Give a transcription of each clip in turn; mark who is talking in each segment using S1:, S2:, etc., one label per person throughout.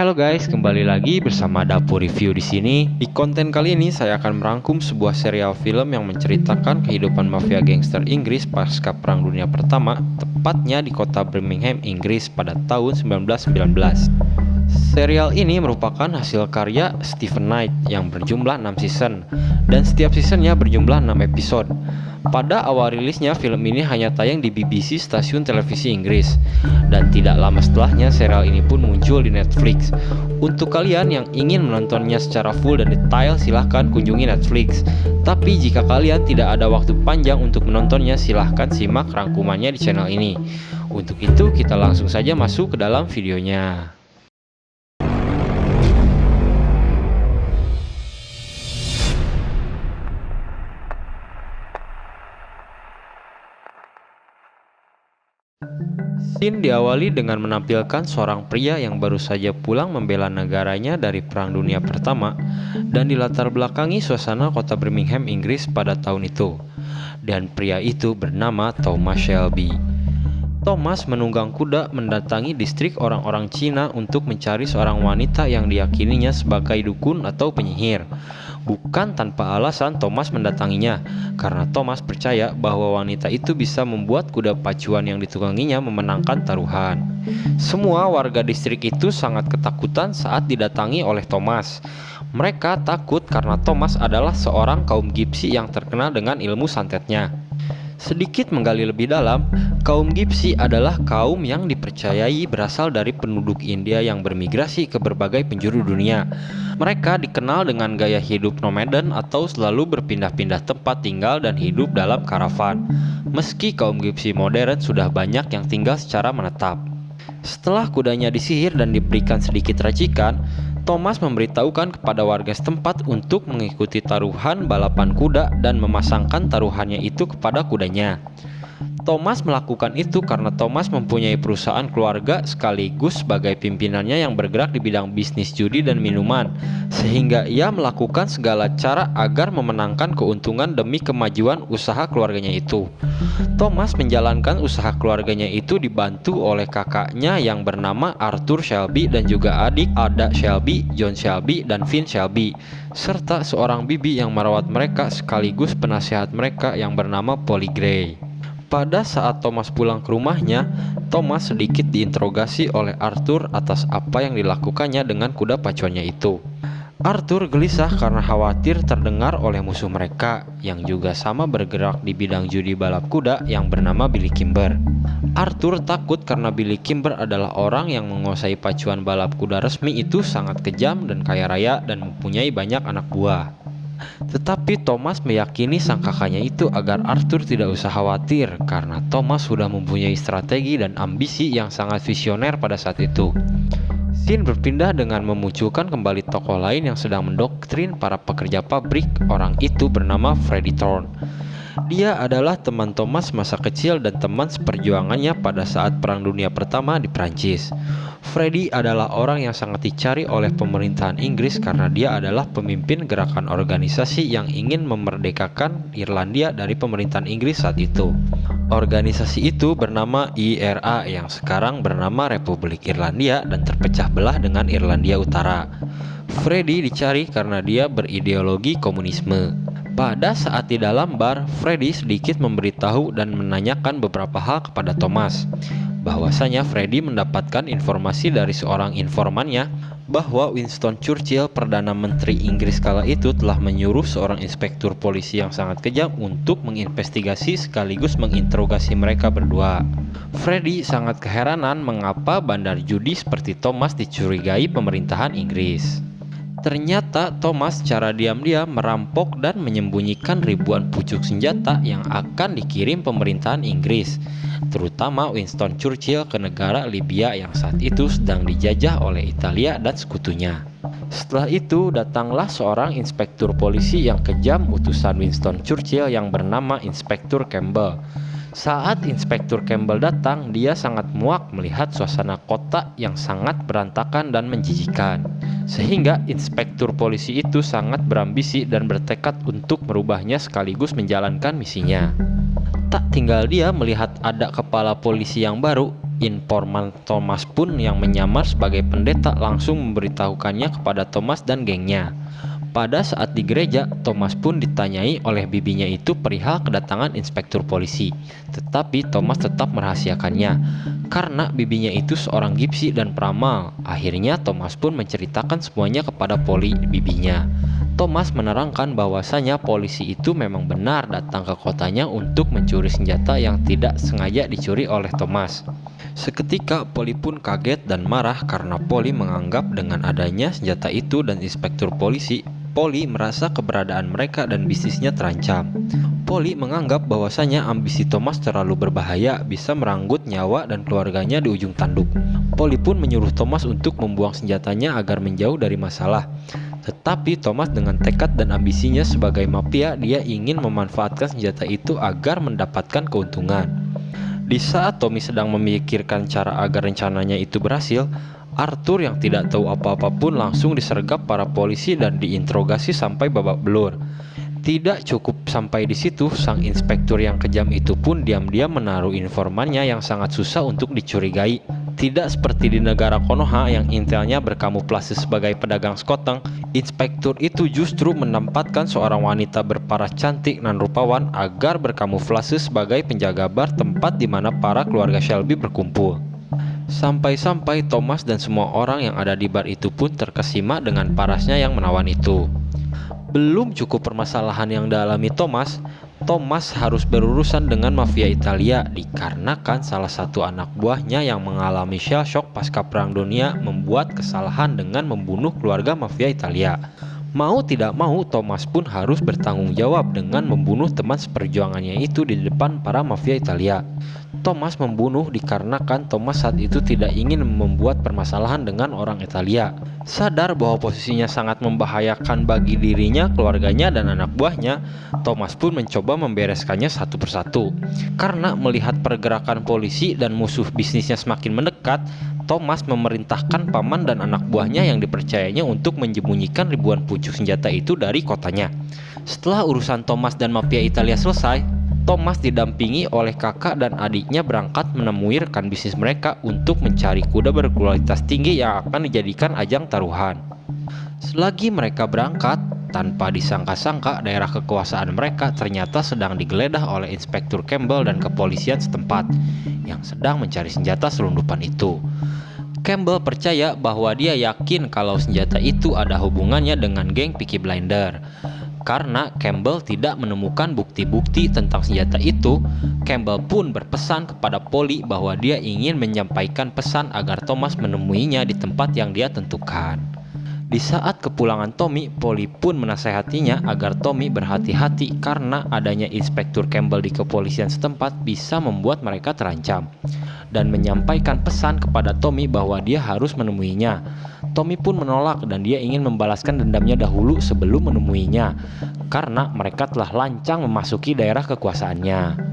S1: Halo guys, kembali lagi bersama Dapur Review di sini. Di konten kali ini saya akan merangkum sebuah serial film yang menceritakan kehidupan mafia gangster Inggris pasca Perang Dunia Pertama, tepatnya di kota Birmingham, Inggris pada tahun 1919. Serial ini merupakan hasil karya Steven Knight yang berjumlah 6 season dan setiap seasonnya berjumlah 6 episode. Pada awal rilisnya, film ini hanya tayang di BBC, stasiun televisi Inggris, dan tidak lama setelahnya serial ini pun muncul di Netflix. Untuk kalian yang ingin menontonnya secara full dan detail, silahkan kunjungi Netflix. Tapi jika kalian tidak ada waktu panjang untuk menontonnya, silahkan simak rangkumannya di channel ini. Untuk itu kita langsung saja masuk ke dalam videonya. Scene diawali dengan menampilkan seorang pria yang baru saja pulang membela negaranya dari Perang Dunia Pertama dan dilatar belakangi suasana kota Birmingham, Inggris pada tahun itu. Dan pria itu bernama Thomas Shelby. Thomas menunggang kuda mendatangi distrik orang-orang Cina untuk mencari seorang wanita yang diyakininya sebagai dukun atau penyihir. Bukan tanpa alasan Thomas mendatanginya, karena Thomas percaya bahwa wanita itu bisa membuat kuda pacuan yang ditungganginya memenangkan taruhan. Semua warga distrik itu sangat ketakutan saat didatangi oleh Thomas. Mereka takut karena Thomas adalah seorang kaum Gipsi yang terkenal dengan ilmu santetnya. Sedikit menggali lebih dalam, kaum Gipsi adalah kaum yang dipercayai berasal dari penduduk India yang bermigrasi ke berbagai penjuru dunia. Mereka dikenal dengan gaya hidup nomaden atau selalu berpindah-pindah tempat tinggal dan hidup dalam karavan. Meski kaum Gipsi modern sudah banyak yang tinggal secara menetap. Setelah kudanya disihir dan diberikan sedikit racikan, Thomas memberitahukan kepada warga setempat untuk mengikuti taruhan balapan kuda dan memasangkan taruhannya itu kepada kudanya. Thomas melakukan itu karena Thomas mempunyai perusahaan keluarga sekaligus sebagai pimpinannya yang bergerak di bidang bisnis judi dan minuman, sehingga ia melakukan segala cara agar memenangkan keuntungan demi kemajuan usaha keluarganya itu. Thomas menjalankan usaha keluarganya itu dibantu oleh kakaknya yang bernama Arthur Shelby dan juga adik Ada Shelby, John Shelby, dan Finn Shelby, serta seorang bibi yang merawat mereka sekaligus penasihat mereka yang bernama Polly Gray. Pada saat Thomas pulang ke rumahnya, Thomas sedikit diinterogasi oleh Arthur atas apa yang dilakukannya dengan kuda pacuannya itu. Arthur gelisah karena khawatir terdengar oleh musuh mereka yang juga sama bergerak di bidang judi balap kuda yang bernama Billy Kimber. Arthur takut karena Billy Kimber adalah orang yang menguasai pacuan balap kuda resmi itu sangat kejam dan kaya raya dan mempunyai banyak anak buah. Tetapi Thomas meyakini sang kakaknya itu agar Arthur tidak usah khawatir karena Thomas sudah mempunyai strategi dan ambisi yang sangat visioner pada saat itu. Scene berpindah dengan memunculkan kembali tokoh lain yang sedang mendoktrin para pekerja pabrik. Orang itu bernama Freddie Thorne. Dia adalah teman Thomas masa kecil dan teman seperjuangannya pada saat Perang Dunia Pertama di Prancis. Freddie adalah orang yang sangat dicari oleh pemerintahan Inggris karena dia adalah pemimpin gerakan organisasi yang ingin memerdekakan Irlandia dari pemerintahan Inggris saat itu. Organisasi itu bernama IRA yang sekarang bernama Republik Irlandia dan terpecah belah dengan Irlandia Utara. Freddie dicari karena dia berideologi komunisme. Pada saat di dalam bar, Freddie sedikit memberitahu dan menanyakan beberapa hal kepada Thomas. Bahwasanya Freddie mendapatkan informasi dari seorang informannya bahwa Winston Churchill, Perdana Menteri Inggris kala itu, telah menyuruh seorang inspektur polisi yang sangat kejam untuk menginvestigasi sekaligus menginterogasi mereka berdua. Freddie sangat keheranan mengapa bandar judi seperti Thomas dicurigai pemerintahan Inggris. Ternyata Thomas secara diam-diam merampok dan menyembunyikan ribuan pucuk senjata yang akan dikirim pemerintahan Inggris, terutama Winston Churchill ke negara Libya yang saat itu sedang dijajah oleh Italia dan sekutunya. Setelah itu datanglah seorang inspektur polisi yang kejam, utusan Winston Churchill yang bernama Inspektur Campbell. Saat Inspektur Campbell datang, dia sangat muak melihat suasana kota yang sangat berantakan dan menjijikan. Sehingga inspektur polisi itu sangat berambisi dan bertekad untuk merubahnya sekaligus menjalankan misinya. Tak tinggal dia melihat ada kepala polisi yang baru, Informan Thomas pun yang menyamar sebagai pendeta langsung memberitahukannya kepada Thomas dan gengnya. Pada saat di gereja, Thomas pun ditanyai oleh bibinya itu perihal kedatangan inspektur polisi. Tetapi Thomas tetap merahasiakannya, karena bibinya itu seorang gipsi dan peramal. Akhirnya Thomas pun menceritakan semuanya kepada Polly, bibinya. Thomas menerangkan bahwasanya polisi itu memang benar datang ke kotanya untuk mencuri senjata yang tidak sengaja dicuri oleh Thomas. Seketika Polly pun kaget dan marah karena Polly menganggap dengan adanya senjata itu dan inspektur polisi, Polly merasa keberadaan mereka dan bisnisnya terancam. Polly menganggap bahwasanya ambisi Thomas terlalu berbahaya, bisa merenggut nyawa dan keluarganya di ujung tanduk. Polly pun menyuruh Thomas untuk membuang senjatanya agar menjauh dari masalah. Tetapi Thomas dengan tekad dan ambisinya sebagai mafia, dia ingin memanfaatkan senjata itu agar mendapatkan keuntungan. Di saat Tommy sedang memikirkan cara agar rencananya itu berhasil, Arthur yang tidak tahu apa-apa pun langsung disergap para polisi dan diinterogasi sampai babak belur. Tidak cukup sampai di situ, sang inspektur yang kejam itu pun diam-diam menaruh informannya yang sangat susah untuk dicurigai. Tidak seperti di negara Konoha yang intelnya berkamuflase sebagai pedagang sekoteng, inspektur itu justru menempatkan seorang wanita berparas cantik dan rupawan agar berkamuflase sebagai penjaga bar tempat di mana para keluarga Shelby berkumpul. Sampai-sampai Thomas dan semua orang yang ada di bar itu pun terkesima dengan parasnya yang menawan itu. Belum cukup permasalahan yang dialami Thomas harus berurusan dengan mafia Italia dikarenakan salah satu anak buahnya yang mengalami shell shock pasca Perang Dunia membuat kesalahan dengan membunuh keluarga mafia Italia. Mau tidak mau, Thomas pun harus bertanggung jawab dengan membunuh teman seperjuangannya itu di depan para mafia Italia. Thomas membunuh dikarenakan Thomas saat itu tidak ingin membuat permasalahan dengan orang Italia. Sadar bahwa posisinya sangat membahayakan bagi dirinya, keluarganya, dan anak buahnya, Thomas pun mencoba membereskannya satu persatu. Karena melihat pergerakan polisi dan musuh bisnisnya semakin mendekat, Thomas memerintahkan paman dan anak buahnya yang dipercayanya untuk menyembunyikan ribuan pucuk senjata itu dari kotanya. Setelah urusan Thomas dan mafia Italia selesai, Thomas didampingi oleh kakak dan adiknya berangkat menemui rekan bisnis mereka untuk mencari kuda berkualitas tinggi yang akan dijadikan ajang taruhan. Selagi mereka berangkat, tanpa disangka-sangka daerah kekuasaan mereka ternyata sedang digeledah oleh Inspektur Campbell dan kepolisian setempat yang sedang mencari senjata selundupan itu. Campbell percaya bahwa dia yakin kalau senjata itu ada hubungannya dengan geng Peaky Blinder. Karena Campbell tidak menemukan bukti-bukti tentang senjata itu, Campbell pun berpesan kepada Polly bahwa dia ingin menyampaikan pesan agar Thomas menemuinya di tempat yang dia tentukan. Di saat kepulangan Tommy, Polly pun menasehatinya agar Tommy berhati-hati karena adanya Inspektur Campbell di kepolisian setempat bisa membuat mereka terancam, dan menyampaikan pesan kepada Tommy bahwa dia harus menemuinya. Tommy pun menolak dan dia ingin membalaskan dendamnya dahulu sebelum menemuinya, karena mereka telah lancang memasuki daerah kekuasaannya.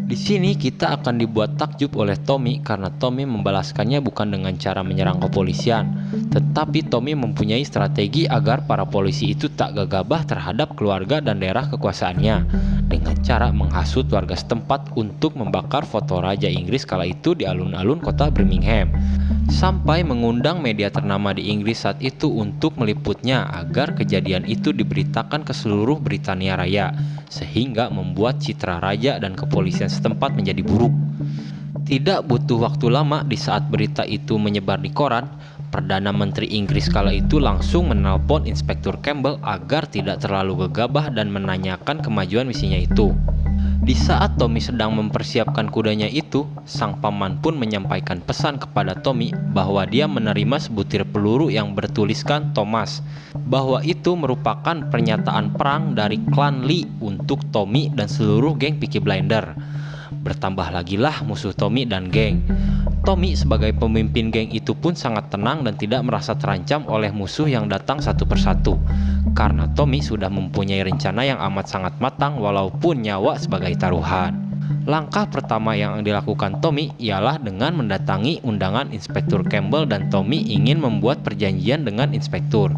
S1: Di sini kita akan dibuat takjub oleh Tommy karena Tommy membalaskannya bukan dengan cara menyerang kepolisian, tetapi Tommy mempunyai strategi agar para polisi itu tak gegabah terhadap keluarga dan daerah kekuasaannya, dengan cara menghasut warga setempat untuk membakar foto Raja Inggris kala itu di alun-alun kota Birmingham, sampai mengundang media ternama di Inggris saat itu untuk meliputnya agar kejadian itu diberitakan ke seluruh Britania Raya, sehingga membuat citra raja dan kepolisian setempat menjadi buruk. Tidak butuh waktu lama, di saat berita itu menyebar di koran, Perdana Menteri Inggris kala itu langsung menelpon Inspektur Campbell agar tidak terlalu gegabah dan menanyakan kemajuan misinya itu. Di saat Tommy sedang mempersiapkan kudanya itu, sang paman pun menyampaikan pesan kepada Tommy bahwa dia menerima sebutir peluru yang bertuliskan Thomas, bahwa itu merupakan pernyataan perang dari klan Lee untuk Tommy dan seluruh geng Peaky Blinder. Bertambah lagilah musuh Tommy dan geng. Tommy sebagai pemimpin geng itu pun sangat tenang dan tidak merasa terancam oleh musuh yang datang satu persatu, karena Tommy sudah mempunyai rencana yang amat sangat matang walaupun nyawa sebagai taruhan. Langkah pertama yang dilakukan Tommy ialah dengan mendatangi undangan Inspektur Campbell, dan Tommy ingin membuat perjanjian dengan Inspektur.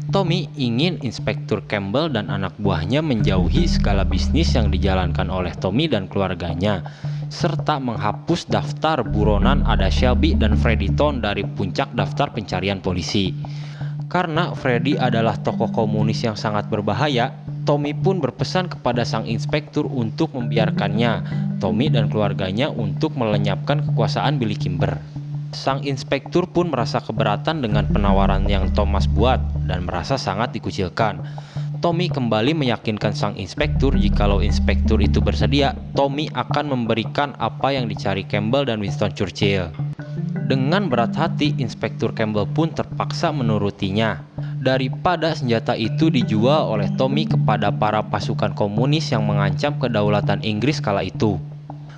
S1: Tommy ingin Inspektur Campbell dan anak buahnya menjauhi segala bisnis yang dijalankan oleh Tommy dan keluarganya, serta menghapus daftar buronan Ada Shelby dan Freddy Tone dari puncak daftar pencarian polisi. Karena Freddy adalah tokoh komunis yang sangat berbahaya, Tommy pun berpesan kepada sang inspektur untuk membiarkannya, Tommy dan keluarganya untuk melenyapkan kekuasaan Billy Kimber. Sang inspektur pun merasa keberatan dengan penawaran yang Thomas buat dan merasa sangat dikucilkan. Tommy kembali meyakinkan sang inspektur jikalau inspektur itu bersedia, Tommy akan memberikan apa yang dicari Campbell dan Winston Churchill. Dengan berat hati, Inspektur Campbell pun terpaksa menurutinya. Daripada senjata itu dijual oleh Tommy kepada para pasukan komunis yang mengancam kedaulatan Inggris kala itu.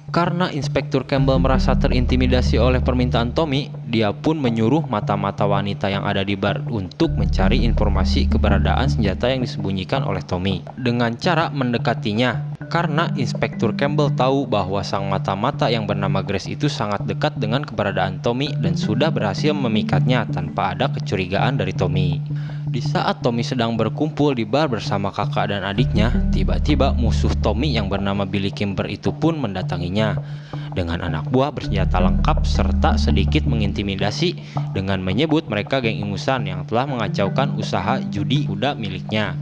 S1: Karena Inspektur Campbell merasa terintimidasi oleh permintaan Tommy, dia pun menyuruh mata-mata wanita yang ada di bar untuk mencari informasi keberadaan senjata yang disembunyikan oleh Tommy dengan cara mendekatinya. Karena Inspektur Campbell tahu bahwa sang mata-mata yang bernama Grace itu sangat dekat dengan keberadaan Tommy dan sudah berhasil memikatnya tanpa ada kecurigaan dari Tommy. Di saat Tommy sedang berkumpul di bar bersama kakak dan adiknya, tiba-tiba musuh Tommy yang bernama Billy Kimber itu pun mendatanginya dengan anak buah bersenjata lengkap serta sedikit mengintimidasi dengan menyebut mereka geng ingusan yang telah mengacaukan usaha judi kuda miliknya.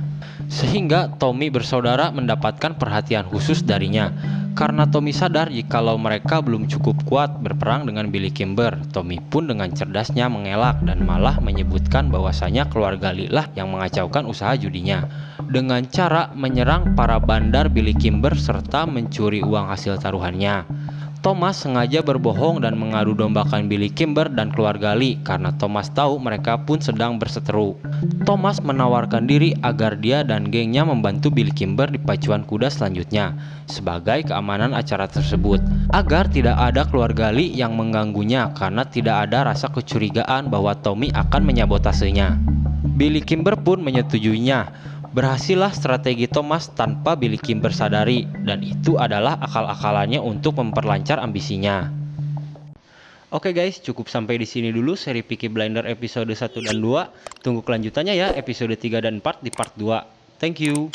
S1: Sehingga Tommy bersaudara mendapatkan perhatian khusus darinya. Karena Tommy sadar jikalau mereka belum cukup kuat berperang dengan Billy Kimber, Tommy pun dengan cerdasnya mengelak dan malah menyebutkan bahwasanya keluarga Lee lah yang mengacaukan usaha judinya dengan cara menyerang para bandar Billy Kimber serta mencuri uang hasil taruhannya. Thomas sengaja berbohong dan mengadu dombakan Billy Kimber dan keluarga Lee karena Thomas tahu mereka pun sedang berseteru. Thomas menawarkan diri agar dia dan gengnya membantu Billy Kimber di pacuan kuda selanjutnya sebagai keamanan acara tersebut, agar tidak ada keluarga Lee yang mengganggunya karena tidak ada rasa kecurigaan bahwa Tommy akan menyabotasenya. Billy Kimber pun menyetujuinya. Berhasillah strategi Thomas tanpa Billy Kimber sadari, dan itu adalah akal-akalannya untuk memperlancar ambisinya. Oke guys, cukup sampai di sini dulu seri Peaky Blinders episode 1 dan 2. Tunggu kelanjutannya ya, episode 3 dan 4 di part 2. Thank you.